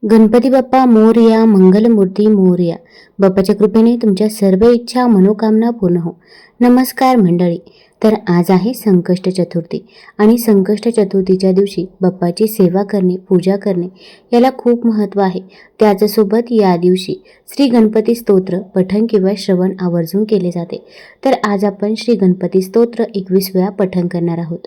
गणपती बाप्पा मोरया, मंगलमूर्ती मोरया. बाप्पाच्या कृपेने तुमच्या सर्व इच्छा मनोकामना पूर्ण हो. नमस्कार मंडळी. तर आज आहे संकष्ट चतुर्थी आणि संकष्ट चतुर्थीच्या दिवशी बाप्पाची सेवा करणे, पूजा करणे याला खूप महत्त्व आहे. त्याचसोबत या दिवशी श्री गणपती स्तोत्र पठण किंवा श्रवण आवर्जून केले जाते. तर आज आपण श्री गणपती स्तोत्र 21 वेळा पठण करणार आहोत.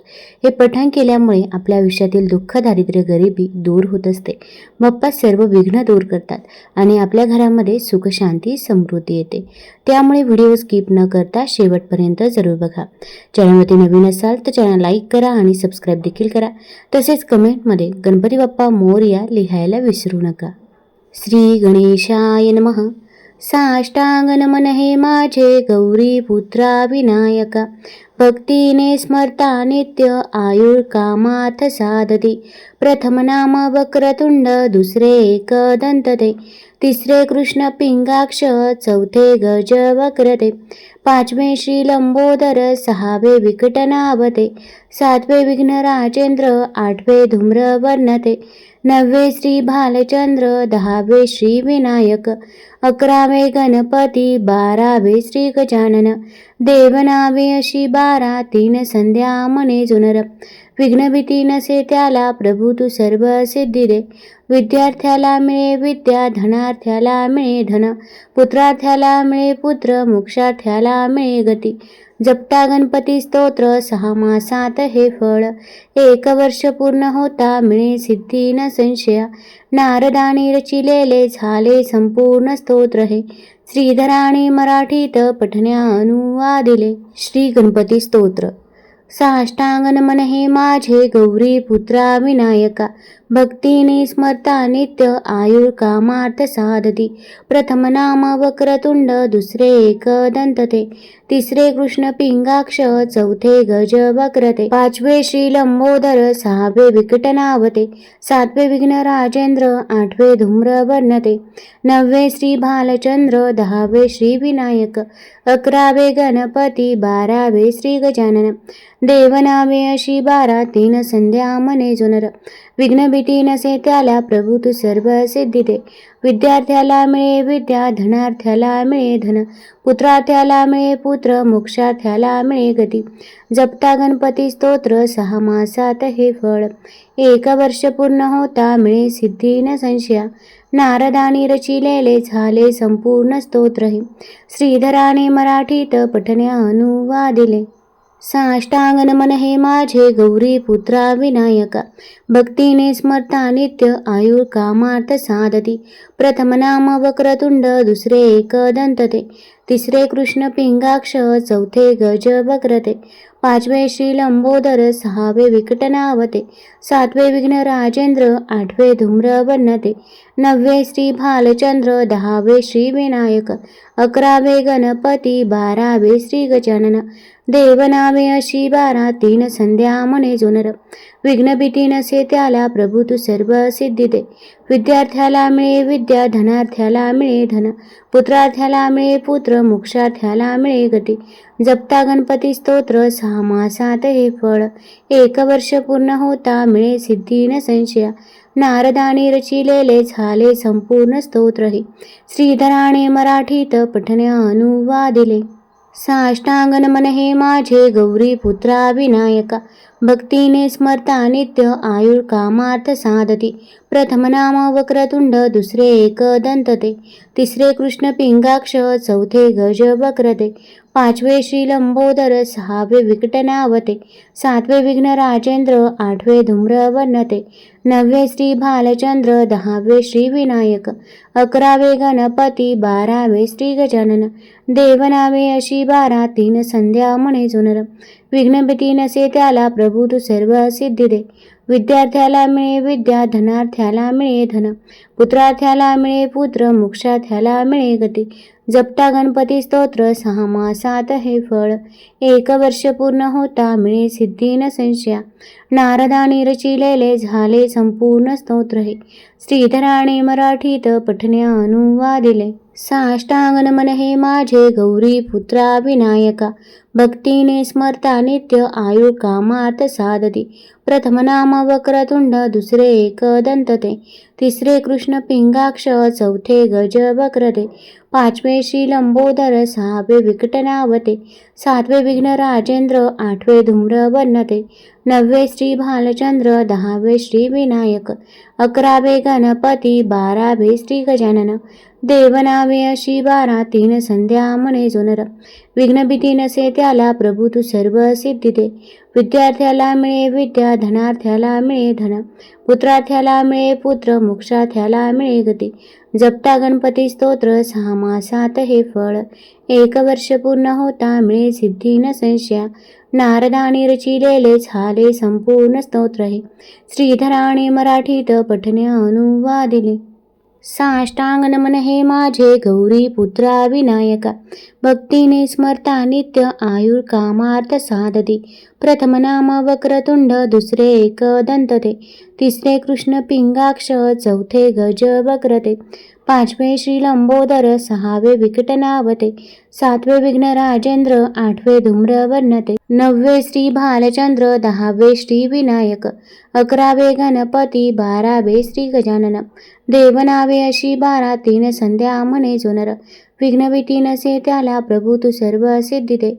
हे पठण केल्यामुळे आपल्या आयुष्यातील दुःख, दारिद्र्य, गरिबी दूर होत असते. बाप्पा सर्व विघ्न दूर करतात आणि आपल्या घरामध्ये सुख, शांती, समृद्धी येते. त्यामुळे व्हिडिओ स्किप न करता शेवटपर्यंत जरूर बघा. चॅनलवरती नवीन असाल तर चॅनल लाईक करा आणि सबस्क्राईब देखील करा. तसेच कमेंटमध्ये गणपती बाप्पा मोरया लिहायला विसरू नका. श्री गणेशाय नमः. साष्टांग नमन हे माझे गौरी पुत्रा विनायका. भक्तीने स्मरता नित्य आयुर कामाथ साधती. प्रथम नाम वक्रतुंड, दुसरे एकदंत ते, तिसरे कृष्ण पिंगाक्ष, चौथे गज वक्रते, पाचवे श्री लंबोदर, सहावे विकटनावते, सातवे विघ्न राजेंद्र, आठवे धूम्र वर्णते, नववे श्री भालचंद्र, दहावे श्री विनायक, अकरावे गणपती, बारावे श्री गजानन. देवनावे अशी 12, 3 संध्या मने जुनर. विघ्नभीती नसे त्याला प्रभू तू सर्व सिद्धी दे. विद्यार्थ्याला मिळे विद्या, धनार्थ्याला मिळे धन, पुत्रार्थ्याला मिळे पुत्र, मोक्षार्थ्याला मिळे गती. जपता गणपती स्तोत्र 6 मासात हे फळ, 1 वर्ष पूर्ण होता मिळे सिद्धी न संशया. नारदाने रचिलेले झाले संपूर्ण स्तोत्र हे, श्रीधराने मराठीत पठण्या अनुवादिले. श्री गणपती स्तोत्र. साष्टांग नमन हे माझे गौरी पुत्रा विनायका. भक्तीने स्मरता नित्य आयुर कामार्थ साधती. प्रथम नाम वक्रतुंड, दुसरे एकदंत ते, तिसरे कृष्ण पिंगाक्ष, चौथे गज वक्रते, पाचवे श्री लंबोदर, सहावे विकटनावते, सातवे विघ्न राजेंद्र, आठवे धूम्र वर्णते, नववे श्री भालचंद्र, दहावे श्री विनायक, अकरावे गणपती, बारावे श्री गजानन. देवनावे अशी 12, 3 संध्या मने जुनर. विघ्नभीती नसे त्याला प्रभू तू सर्व सिद्धी दे. विद्यार्थ्याला मिळे विद्या, धनार्थ्याला मिळे धन, पुत्रार्थ्याला मिळे पुत्र, मोक्षार्थ्याला मिळे गती. जपता गणपती स्तोत्र 6 मासात हे फळ, 1 वर्ष पूर्ण होता मिळे सिद्धी न संशया. नारदाने रचिलेले झाले संपूर्ण स्तोत्र हे, श्रीधराने मराठीत पठण्या अनुवादिले. साष्टांग नमन हे माझे गौरी पुत्रा विनायका. भक्तीने स्मरता नित्य आयुर कामार्थ साधती. प्रथम नाम वक्रतुंड, दुसरे एकदंत ते, तिसरे कृष्ण पिंगाक्ष, चौथे गज वक्रते, पाचवे श्री लंबोदर, सहावे विकटनावते, सातवे विघ्न राजेंद्र, आठवे धूम्र वर्णते, नववे श्री भालचंद्र, दहावे श्री विनायक, अकरावे गणपती, बारावे श्री गजानन. देवनावे अशी 12, 3 संध्या मने जुनर. विघ्नभीती नसे त्याला प्रभू तू सर्व सिद्धी दे. विद्यार्थ्याला मिळे विद्या, धनार्थ्याला मिळे धन, पुत्रार्थ्याला मिळे पुत्र, मोक्षार्थ्याला मिळे गती. जपता गणपती स्तोत्र 6 मासात हे फळ, 1 वर्ष पूर्ण होता मिळे सिद्धी न संशया. नारदाने रचिलेले झाले संपूर्ण स्तोत्र हे, श्रीधराने मराठीत पठण्या अनुवादिले. साष्टांग नमन हे माझे गौरी पुत्रा विनायका. भक्तीने स्मरता नित्य आयुर कामार्थ साधती. प्रथम नाम वक्रतुंड, दुसरे एकदंत ते, तिसरे कृष्ण पिंगाक्ष, चौथे गज वक्रते, पाचवे श्री लंबोदर, सहावे विकटनावते, सातवे विघ्न राजेंद्र, आठवे धूम्र वर्णते, नववे श्री भालचंद्र, दहावे श्री विनायक, अकरावे गणपती, बारावे श्री गजानन. देवनावे अशी 12, 3 संध्या मने जुनर. विघ्नभीती नसे त्याला प्रभू तू सर्व सिद्धी दे. विद्यार्थ्याला मिळे विद्या, धनार्थ्याला मिळे धन, पुत्रार्थ्याला मिळे पुत्र, मोक्षार्थ्याला मिळे गती. जपता गणपती स्तोत्र 6 मासात हे फळ, 1 वर्ष पूर्ण होता मिळे सिद्धी न संशया. नारदाने रचिलेले झाले संपूर्ण स्तोत्र हे, श्रीधराने मराठीत पठण्या अनुवादिले. साष्टांग नमन हे माझे गौरी पुत्रा विनायका. भक्तीने स्मरता नित्य आयु कामार्थ साधती. प्रथम नाम वक्रतुंड, दुसरे एकदंत ते, तिसरे कृष्ण पिंगाक्ष, चौथे गज वक्रते, पाचवे श्री लंबोदर, सहावे विकटनावते, सातवे विघ्न राजेंद्र, आठवे धूम्र वर्णते, नववे श्री भालचंद्र, दहावे श्री विनायक, अकरावे गणपती, बारावे श्री गजानन. देवनावे अशी 12, 3 संध्या म्हणे जो नर. विघ्नभीती नसे त्याला प्रभू तू सर्व सिद्धी दे. विद्यार्थ्याला मिळे विद्या, धनार्थ्याला मिळे धन, पुत्रार्थ्याला मिळे पुत्र, मोक्षार्थ्याला मिळे गती. जपता गणपती स्तोत्र, 6 मासात हे फळ, 1 वर्ष पूर्ण होता मिळे सिद्धी न संशया. नारदाने रचिलेले झाले संपूर्ण स्तोत्र हे, श्रीधराने मराठीत पठणे अनुवादिले. साष्टांग नमन हे माझे गौरी पुत्रा विनायका, भक्तीने स्मरता नित्य आयुर कामार्थ साधती. प्रथम नाम वक्रतुंड, दुसरे एकदंत ते, तिसरे कृष्ण पिंगाक्ष, चौथे गज वक्रते, पाचवे श्री लंबोदर, सहावे विकटनावते, सातवे विघ्न राजेंद्र, आठवे धूम्र वर्णते, नववे श्री भालचंद्र, दहावे श्री विनायक, अकरावे गणपती, बारावे श्री गजानन. देवनावे अशी 12, 3 संध्या म्हणे जो नर. विघ्नभीती नसे त्याला प्रभू तू सर्व सिद्धी दे.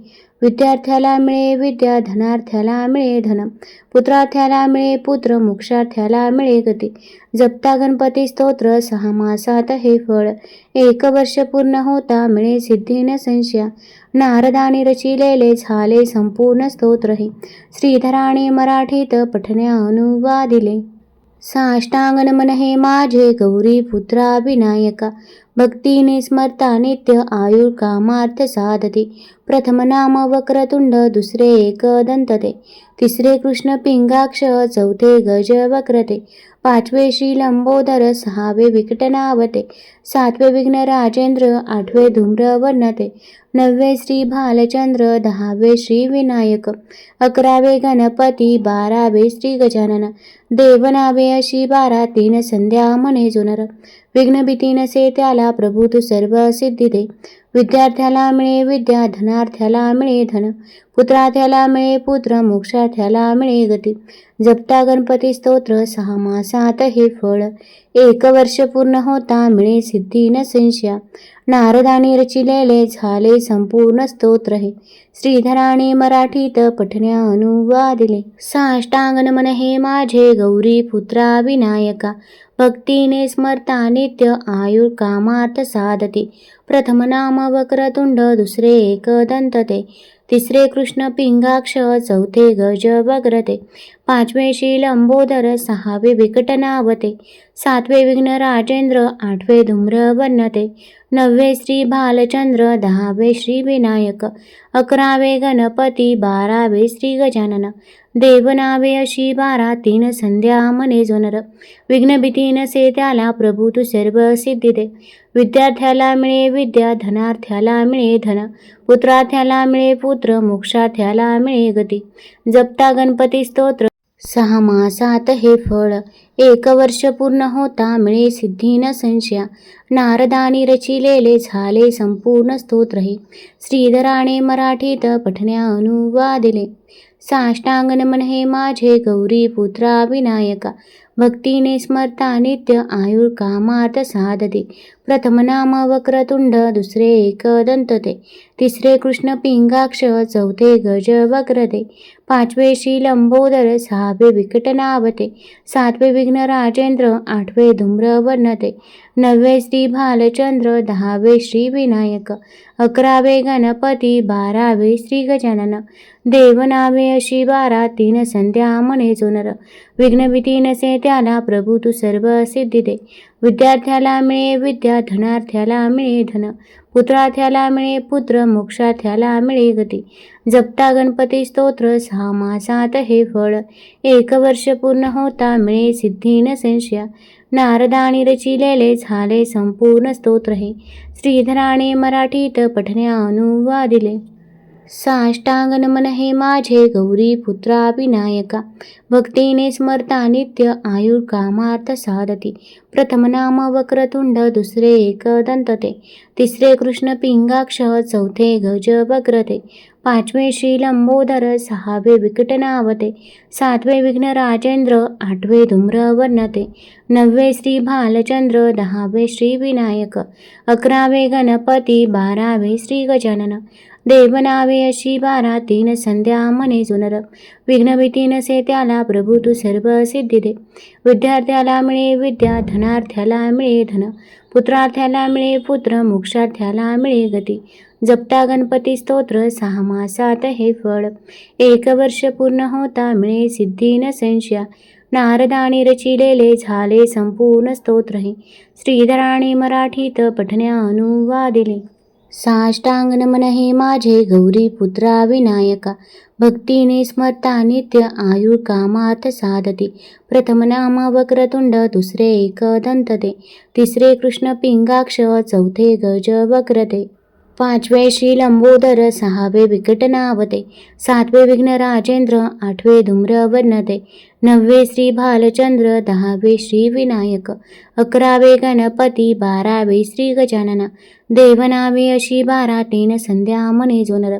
विद्यार्थ्याला मिळे विद्या, धनार्थ्याला मिळे धन, पुत्रार्थ्याला मिळे पुत्र, मोक्षार्थ्याला मिळे गती. जपता गणपती स्तोत्र, 6 मासात हे फळ, 1 वर्ष पूर्ण होता मिळे सिद्धी न संशया. नारदाने रचिलेले झाले संपूर्ण स्तोत्र हे, श्रीधराने मराठीत पठणे अनुवादिले. साष्टांग नमन हे माझे गौरी पुत्रा विनायका, भक्तीने स्मरता नित्य आयुर कामार्थ साधती. प्रथम नाम वक्रतुंड, दुसरे एकदंत ते, तिसरे कृष्ण पिंगाक्ष, चौथे गज वक्रते, पाचवे श्री लंबोदर, सहावे विकटनावते, सातवे विघ्न राजेंद्र, आठवे धूम्र वर्णते, नववे श्री भालचंद्र, दहावे श्री विनायक, अकरावे गणपती, बारावे श्री गजानन. देवनावे अशी 12, 3 संध्या म्हणे जो नर. विघ्नभीती नसे त्याला प्रभू तू सर्व सिद्धी दे. विद्यार्थ्याला मिळे विद्या, धनार्थ्याला मिळे धन, पुत्रार्थ्याला मिळे पुत्र, मोक्षार्थ्याला मिळे गती. जपता गणपती स्तोत्र, 6 मासात हे फळ, 1 वर्ष पूर्ण होता मिळे सिद्धी न संशया. नारदाने रचिलेले झाले संपूर्ण स्तोत्र हे, श्रीधराने मराठीत पठणे अनुवादिले. साष्टांग नमन हे माझे गौरी पुत्रा विनायका, भक्तीने स्मरता नित्य आयुर कामार्थ साधती. प्रथम नाम वक्रतुंड, दुसरे एकदंत ते, तिसरे कृष्ण पिंगाक्ष, चौथे गज वक्रते, पाचवे श्री लंबोदर, सहावे विकटनावते, सातवे विघ्न राजेंद्र, आठवे धूम्र वर्णते, नववे श्री भालचंद्र, दहावे श्री विनायक, अकरावे गणपती, बारावे श्री गजानन. देवनावे अशी 12, 3 संध्या म्हणे जो नर. विघ्नभीती नसे त्याला प्रभू तू सर्व सिद्धी दे. विद्यार्थ्याला मिळे विद्या, धनार्थ्याला मिळे धन, पुत्रार्थ्याला मिळे पुत्र, मोक्षार्थ्याला मिळे गती. जपता गणपती स्तोत्र, 6 मासात हे फळ, 1 वर्ष पूर्ण होता मिळे सिद्धी न संशया. नारदाने रचिलेले झाले संपूर्ण स्तोत्र हे, श्रीधराने मराठीत पठणे अनुवादिले. साष्टांग नमन हे माझे गौरी पुत्रा विनायका, भक्तीने स्मरता नित्य आयुर कामार्थ साधती. प्रथम नाम वक्रतुंड, दुसरे एकदंत ते, तिसरे कृष्ण पिंगाक्ष, चौथे गज वक्रते, पाचवे श्री लंबोदर, सहावे विकटनावते, सातवे विघ्न राजेंद्र, आठवे धूम्र वर्णते, नववे श्री भालचंद्र, दहावे श्री विनायक, अकरावे गणपती, बारावे श्री गजानन. देवनावे अशी 12, 3 संध्या म्हणे जो नर. विघ्नभीती नसे त्याला प्रभू तू सर्व सिद्धी दे. विद्यार्थ्याला मिळे विद्या, धनार्थ्याला मिळे धन, पुत्रार्थ्याला मिळे पुत्र, मोक्षार्थ्याला मिळे गती. जपता गणपती स्तोत्र, 6 मासात हे फळ, 1 वर्ष पूर्ण होता मिळे सिद्धी न संशया. नारदाने रचिलेले झाले संपूर्ण स्तोत्र हे, श्रीधराने मराठीत पठणे अनुवादिले. साष्टांग नमन हे माझे गौरी पुत्रा विनायका, भक्तीने स्मरता नित्य आयुर कामार्थ साधती. प्रथम नाम वक्रतुंड, दुसरे एकदंत ते, तिसरे कृष्ण पिंगाक्ष, चौथे गज वक्रते, पाचवे श्री लंबोदर, सहावे विकटनावते, सातवे विघ्न राजेंद्र, आठवे धूम्र वर्णते, नववे श्री भालचंद्र, दहावे श्री विनायक, अकरावे गणपती, बारावे श्री गजानन. देवनावे अशी 12, 3 संध्या मने जुनर. विघ्नभीती नसे त्याला प्रभू तू सर्व सिद्धी दे. विद्यार्थ्याला मिळे विद्या, धनार्थ्याला मिळे धन, पुत्रार्थ्याला मिळे पुत्र, मोक्षार्थ्याला मिळे गती. जपता गणपती स्तोत्र, 6 मासात हे फळ. 1 वर्ष पूर्ण होता मिळे सिद्धी न संशया. नारदानी रचिलेले झाले संपूर्ण स्तोत्र हे. श्रीधराने मराठीत पठण्या अनुवादिले. साष्टांग नमन हे माझे गौरी पुत्रा विनायका, भक्तीने स्मरता नित्य आयुर कामार्थ साधती. प्रथम नाम वक्रतुंड, दुसरे एकदंत ते, तिसरे कृष्ण पिंगाक्ष, चौथे गज वक्रते, पाचवे श्री लंबोदर, सहावे विकटनावते, सातवे विघ्न राजेंद्र, आठवे धूम्र वर्णते, नववे श्री भालचंद्र, दहावे श्री विनायक, अकरावे गणपती, बारावे श्री गजानन. देवनावे अशी 12, 3 संध्या मने जोनर.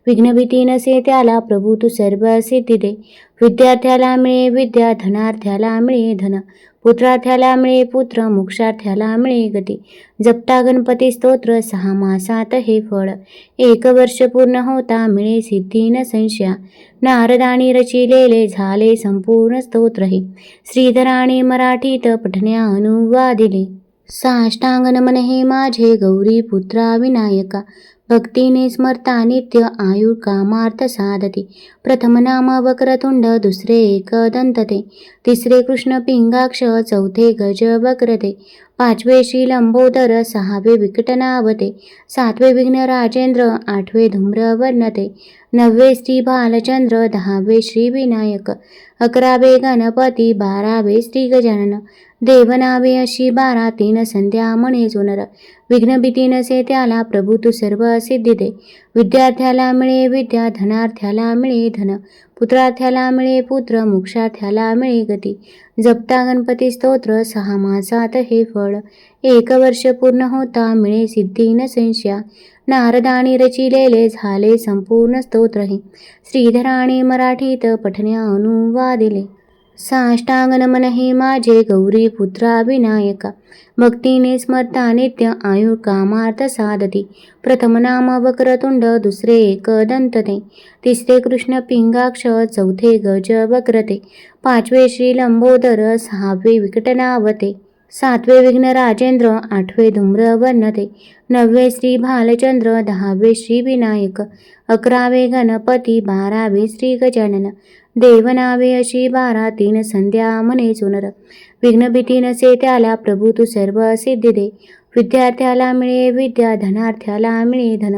विघ्नभीती नसे त्याला प्रभू तू सर्व सिद्धी दे. विद्यार्थ्याला मिळे विद्या, धनार्थ्याला मिळे धन, पुत्रार्थ्याला मिळे पुत्र, मोक्षार्थ्याला मिळे गती. जपता गणपती स्तोत्र, 6 मासात हे फळ. 1 वर्ष पूर्ण होता मिळे सिद्धी न संशया. नारदानी रचिलेले झाले संपूर्ण स्तोत्र हे. श्रीधराने मराठीत पठण्या अनुवादिले. साष्टांग नमन हे माझे गौरी पुत्रा विनायका, भक्तीने स्मरता नित्य आयुर कामार्थ साधती. प्रथम नाम वक्रतुंड, दुसरे एकदंत ते, तिसरे कृष्ण पिंगाक्ष, चौथे गज वक्रते, पाचवे श्री लंबोदर, सहावे विकटनावते, सातवे विघ्न राजेंद्र, आठवे धूम्र वर्णते, नववे श्री भालचंद्र, दहावे श्री विनायक, अकरावे गणपती, बारावे श्री गजानन. देवनावे अशी 12, 3 संध्या मने जोनर. विघ्नभीती नसे त्याला प्रभू तू सर्व सिद्धी दे. विद्यार्थ्याला मिळे विद्या, धनार्थ्याला मिळे धन, पुत्रार्थ्याला मिळे पुत्र, मोक्षार्थ्याला मिळे गती. जपता गणपती स्तोत्र, 6 मासात हे फळ. 1 वर्ष पूर्ण होता मिळे सिद्धी न संशया. नारदानी रचिलेले झाले संपूर्ण स्तोत्र हे. श्रीधराने मराठीत पठण्या अनुवादिले. साष्टांग नमन हे माझे गौरी पुत्रा विनायका, भक्तीने स्मरता नित्य आयुर कामार्थ साधती. प्रथम नाम वक्रतुंड, दुसरे एकदंत ते, तिसरे कृष्ण पिंगाक्ष, चौथे गज वक्रते, पाचवे श्री लंबोदर, सहावे विकटनावते, सातवे विघ्न राजेंद्र, आठवे धूम्र वर्णते, नववे श्री भालचंद्र, दहावे श्री विनायक, अकरावे गणपती, बारावे श्री गजानन. देवनावे अशी 12, 3 संध्या मने चुनर. विघ्नभीती नसे त्याला प्रभू तू सर्व सिद्धी दे. विद्यार्थ्याला मिळे विद्या, धनार्थ्याला मिळे धन,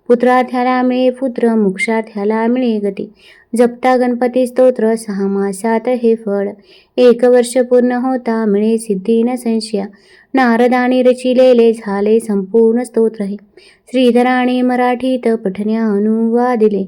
पुत्रार्थ्याला मिळे पुत्र, मोक्षार्थ्याला मिळे गती. जपता गणपती स्तोत्र, 6 मासात हे फळ. 1 वर्ष पूर्ण होता मिळे सिद्धी न संशया. नारदानी रचिलेले झाले संपूर्ण स्तोत्र हे. श्रीधराने मराठीत पठण्या अनुवादिले.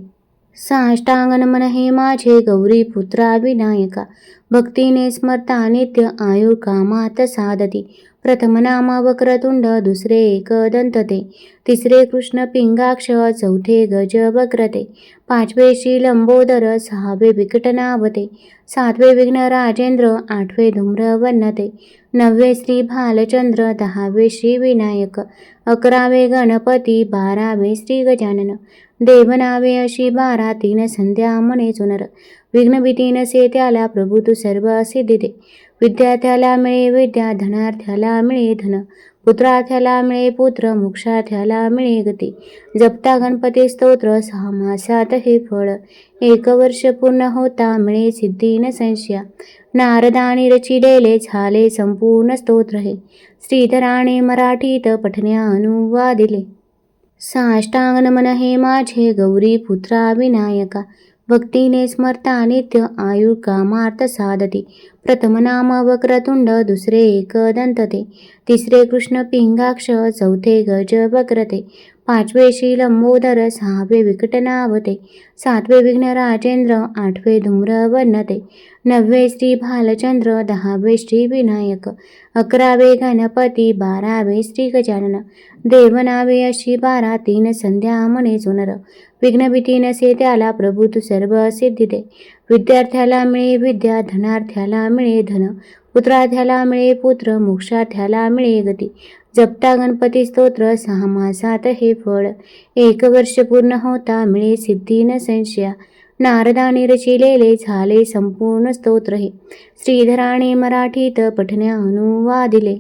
साष्टांग नमन हे माझे गौरी पुत्रा विनायका, भक्तीने स्मरता नित्य आयुर कामार्थ साधती. प्रथम नाम वक्रतुंड, दुसरे एकदंत ते, तिसरे कृष्ण पिंगाक्ष, चौथे गज वक्रते, पाचवे श्री लंबोदर, सहावे विकटनावते, सातवे विघ्न राजेंद्र, आठवे धूम्र वर्णते, नववे श्री भालचंद्र, दहावे श्री विनायक, अकरावे गणपती, बारावे श्री गजानन. देवनावे अशी 12, 3 संध्या मने चुनर. विघ्नभीती नसे त्याला प्रभू तू सर्व सिद्धी दे. विद्यार्थ्याला मिळे विद्या, धनार्थ्याला मिळे धन, पुत्रार्थ्याला मिळे पुत्र, मोक्षार्थ्याला मिळे गती. जपता गणपती स्तोत्र, 6 मासात हे फळ. 1 वर्ष पूर्ण होता मिळे सिद्धी न संशया. नारदानी रचिलेले झाले संपूर्ण स्तोत्र हे. श्रीधराने मराठीत पठण्या अनुवादिले. साष्टांग नमन हे माझे गौरी पुत्रा विनायका, भक्तीने स्मरता नित्य आयुर कामार्थ साधती. प्रथम नाम वक्रतुंड, दुसरे एकदंत ते, तिसरे कृष्ण पिंगाक्ष, चौथे गज वक्रते, पाचवे श्री लंबोदर, सहावे विकटनावते, सातवे विघ्न राजेंद्र, आठवे धूम्रवर्णते, नववे श्री भालचंद्र, दहावे श्री विनायक, अकरावे गणपती, बारावे श्री गजानन, देवनावे अशी 12, तीन संध्या म्हणे चुनर, विघ्नभीती नसे त्याला प्रभू तू सर्व सिद्धी दे, विद्यार्थ्याला मिळे विद्या, धनार्थ्याला मिळे धन, पुत्रार्थ्याला मिळे पुत्र, मोक्षार्थ्याला मिळे गती, जपता गणपती स्तोत्र, 6 मासात हे फळ, 1 वर्ष पूर्ण होता मिळे सिद्धी न संशया, नारदाने रचिलेले झाले संपूर्ण स्तोत्र हे, श्रीधराने मराठीत पठण्या अनुवादिले.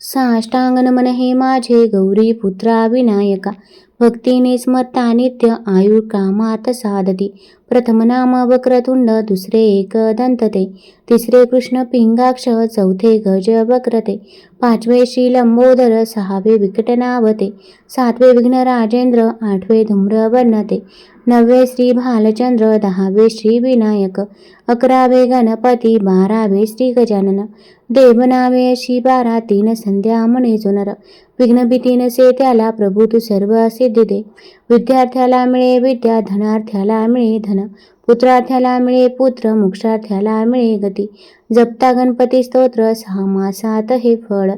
साष्टांग नमन हे माझे गौरी पुत्रा विनायका, भक्तीने स्मरता नित्य आयु कामात साधती, प्रथम नाम वक्रतुंड, दुसरे एकदंत ते, तिसरे कृष्ण पिंगाक्ष, चौथे गज वक्रते, पाचवे श्री लंबोदर, सहावे विकटनावते, सातवे विघ्न राजेंद्र, आठवे धूम्रवर्णते, नववे श्री भालचंद्र, दहावे श्री विनायक, अकरावे गणपती, बारावे श्री गजानन, देवनावे अशी 12, तीन संध्या म्हणे चुनर, विघ्नभीती नसे त्याला प्रभू तू सर्व सिद्धी दे, विद्यार्थ्याला मिळे विद्या, धनार्थ्याला मिळे धन, पुत्रार्थ्याला मिळे पुत्र, मोक्षार्थ्याला मिळे गती, जपता गणपती स्तोत्र, 6 मासात हे फळ,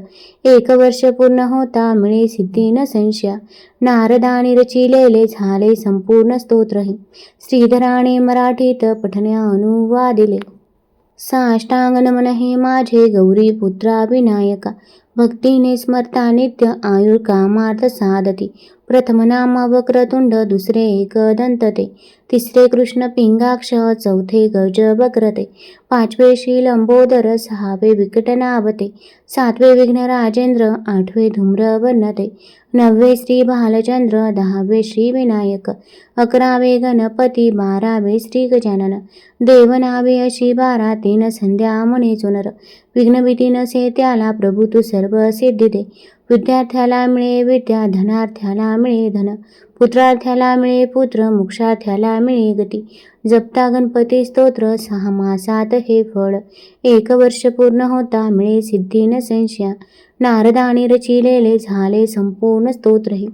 1 वर्ष पूर्ण होता मिळे सिद्धी न संशया, नारदाने रचिलेले झाले संपूर्ण स्तोत्र हे, श्रीधराने मराठीत पठण्या अनुवादिले. साष्टांग नमन हे माझे गौरी पुत्रा विनायका, भक्तीने स्मरता नित्य आयु कामार्थ साधती, प्रथम नाम वक्रतुंड, दुसरे एकदंत ते, तिसरे कृष्ण पिंगाक्ष, चौथे गज वक्रते, पाचवे श्री लंबोदर, सहावे विकटनावते, सातवे विघ्न राजेंद्र, आठवे धूम्रवर्णते, नववे श्री भालचंद्र, दहावे श्री विनायक, अकरावे गणपती, बारावे श्री गजानन, देवनावे अशी 12, तीन संध्या म्हणे चुनर, विघ्नभीती नसे त्याला प्रभू तू सर्व सिद्धी दे, विद्यार्थ्याला मिळे विद्या, धनार्थ्याला मिळे धन, पुत्रार्थ्याला मिळे पुत्र, मोक्षार्थ्याला मिळे गती, जपता गणपती स्तोत्र, 6 मासात हे फळ, 1 वर्ष पूर्ण होता मिळे सिद्धी न संशया, नारदाने रचिलेले झाले संपूर्ण स्तोत्र हे,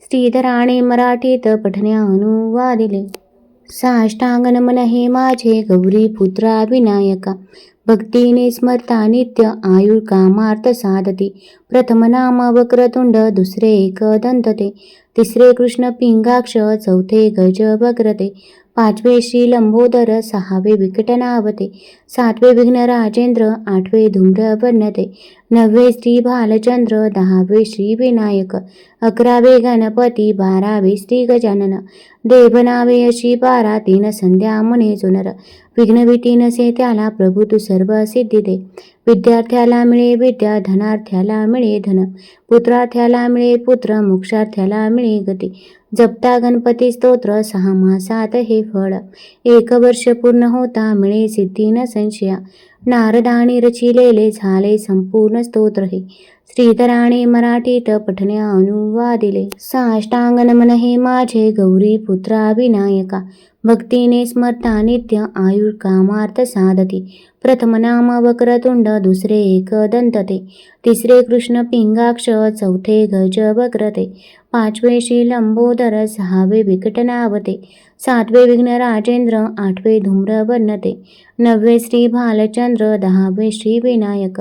श्रीधराने मराठीत पठण्या अनुवादिले. साष्टांग नमन हे माझे गौरी पुत्रा विनायका, भक्तीने स्मरता नित्य आयु कामार्थ साधती, प्रथम नाम वक्रतुंड, दुसरे एकदंत ते, तिसरे कृष्ण पिंगाक्ष, चौथे गज वक्रते, पाचवे श्री लंबोदर, सहावे विकटनावते, सातवे विघ्न राजेंद्र, आठवे धूम्रवर्णते, नववे श्री भालचंद्र, दहावे श्री विनायक, अकरावे गणपती, बारावे श्री गजानन, देवनावे अशी 12, तीन संध्या म्हणे चुनर, विघ्नभीती नसे त्याला प्रभू तू सर्व सिद्धी दे, विद्यार्थ्याला मिळे विद्या, धनार्थ्याला मिळे धन, पुत्रार्थ्याला मिळे पुत्र, मोक्षार्थ्याला मिळे गती, जपता गणपती स्तोत्र, 6 मासात हे फळ, 1 वर्ष पूर्ण होता मिळे सिद्धी न संशया, नारदाने रचिलेले झाले संपूर्ण स्तोत्र हे, श्रीधराने मराठीत पठण्या अनुवादिले. साष्टांग नमन हे माझे गौरी पुत्रा विनायका, भक्तीने स्मरता नित्य आयु कामार्थ साधती, प्रथम नाम वक्रतुंड, दुसरे एकदंत ते, तिसरे कृष्ण पिंगाक्ष, चौथे गज वक्रते, पाचवे श्री लंबोदर, सहावे विकटनावते, सातवे विघ्न राजेंद्र, आठवे धूम्रवर्णते, नववे श्री भालचंद्र, दहावे श्री विनायक,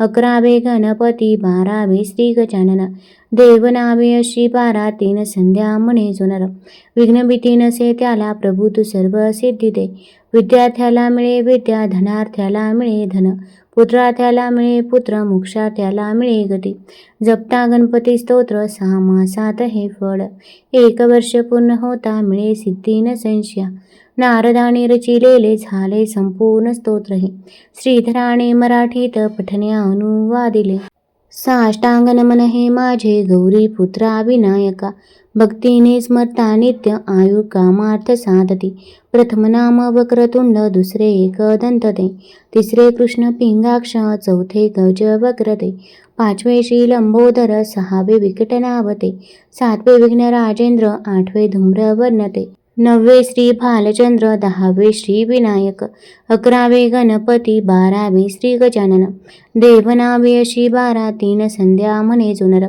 अकरावे गणपती, बारावे श्री गजानन, देवनावे अशी 12, तीन संध्या म्हणे चुनर, विघ्नभीती नसे त्याला प्रभू तू सर्व सिद्धी दे, विद्यार्थ्याला मिळे विद्या, धनार्थ्याला मिळे धन, पुत्रार्थ्याला मिळे पुत्र, मोक्षार्थ्याला मिळे गती, जपता गणपती स्तोत्र, 6 मासात हे फळ, 1 वर्ष पूर्ण होता मिळे सिद्धी न संशया, नारदाने रचिलेले झाले संपूर्ण स्तोत्र हे, श्रीधराने मराठीत पठण्या अनुवादिले. साष्टांग नमन हे माझे गौरी पुत्रा विनायका, भक्तीने स्मरता नित्य आयु कामार्थ साधती, प्रथम नाम वक्रतुंड, दुसरे एकदंत ते, तिसरे कृष्ण पिंगाक्ष, चौथे गज वक्रते, पाचवे श्री लंबोदर, सहावे विकटनावते, सातवे विघ्न राजेंद्र, आठवे धूम्रवर्णते, 9वे श्री भालचंद्र, 10वे श्री विनायक, 11वे गणपती, 12वे श्री गजानन. देवनावे अशी 12, 3 संध्या म्हणे जुनर.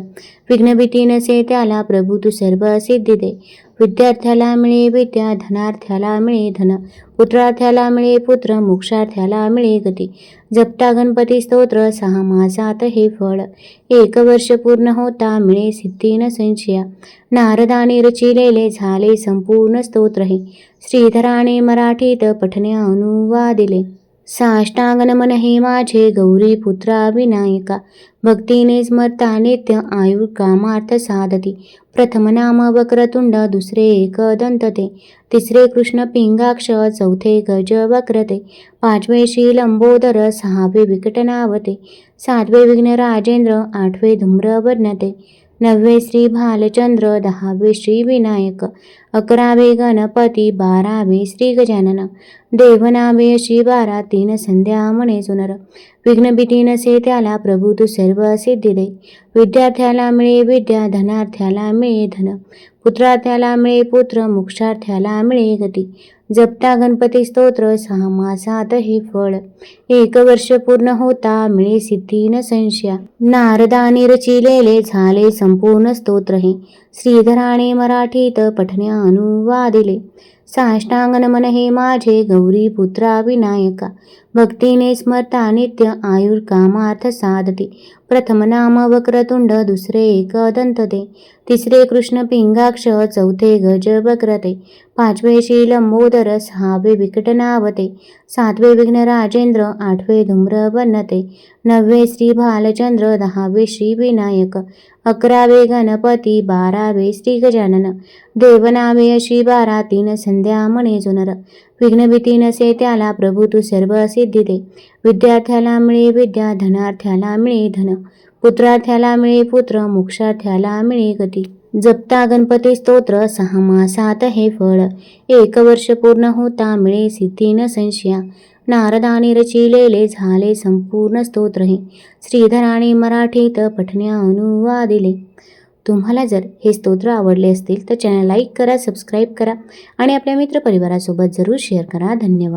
विघ्नभीती नसे त्याला प्रभू तू सर्व सिद्धी दे. विद्यार्थ्याला मिळे विद्या, धनार्थ्याला मिळे धन, पुत्रार्थ्याला मिळे पुत्र, मोक्षार्थ्याला मिळे गती. जपता गणपती स्तोत्र, 6 मासात हे फळ. 1 वर्ष पूर्ण होता मिळे सिद्धी न संशया. नारदाने रचिलेले झाले संपूर्ण स्तोत्र हे. श्रीधराने मराठीत पठण्या अनुवादिले. साष्टांग नमन हे माझे गौरी पुत्रा विनायका. भक्तीने स्मरता नित्य आयु कामार्थ साधती. प्रथम नाम वक्रतुंड, दुसरे एकदंत ते, तिसरे कृष्ण पिंगाक्ष, चौथे गज वक्रते, 5वे श्री लंबोदर, 6वे विकटनावते, 7वे विघ्न राजेंद्र, 8वे धूम्र वर्णते, 9वे श्री भालचंद्र, 10वे श्री विनायक, 11वे गणपती, 12वे श्री गजानन. देवनावे अशी 12, 3 संध्या म्हणे जुनर. विघ्नभीती नसे त्याला प्रभू तू सर्व सिद्धी दे. विद्यार्थ्याला मिळे विद्या, धनार्थ्याला मिळे धन, पुत्रार्थ्याला मिळे पुत्र, मोक्षार्थ्याला मिळे गती. जपता गणपती स्तोत्र, 6 मासात हे फळ. 1 वर्ष पूर्ण होता मिळे सिद्धी न संशया. नारदाने रचिलेले झाले संपूर्ण स्तोत्र हे. श्रीधराने मराठीत पठण्या अनुवादिले. साष्टांग नमन हे माझे गौरी पुत्रा विनायका. भक्तीने स्मरता नित्य आयुर कामार्थ साधते. प्रथम नाम वक्रतुंड, दुसरे एकदंत ते, तिसरे कृष्ण पिंगाक्ष, चौथे गज वक्रते, 5वे श्री लंबोदर, 6वे विकटनावते, 7वे विघ्न राजेंद्र, 8वे धूम्र वर्णते, 9वे श्री भालचंद्र, 10वे श्री विनायक, 11वे गणपती, 12वे श्री गजानन. देवनावे अशी 12, 3 संध्या म्हणे जुनर. विघ्नभीती नसे त्याला प्रभू तू सर्व सिद्धी दे. विद्यार्थ्याला मिळे विद्या, धनार्थ्याला मिळे धन, पुत्रार्थ्याला मिळे पुत्र, मोक्षार्थ्याला मिळे गती. जपता गणपती स्तोत्र, 6 मासात हे फळ. 1 वर्ष पूर्ण होता मिळे सिद्धी न संशया. नारदाने रचिलेले झाले संपूर्ण स्तोत्र हे. श्रीधराने मराठीत पठण्या अनुवादिले. तुम्हाला जर हे स्तोत्र आवडले असतील तर चॅनल लाईक करा, सबस्क्राईब करा आणि आपल्या मित्रपरिवारासोबत जरूर शेअर करा. धन्यवाद.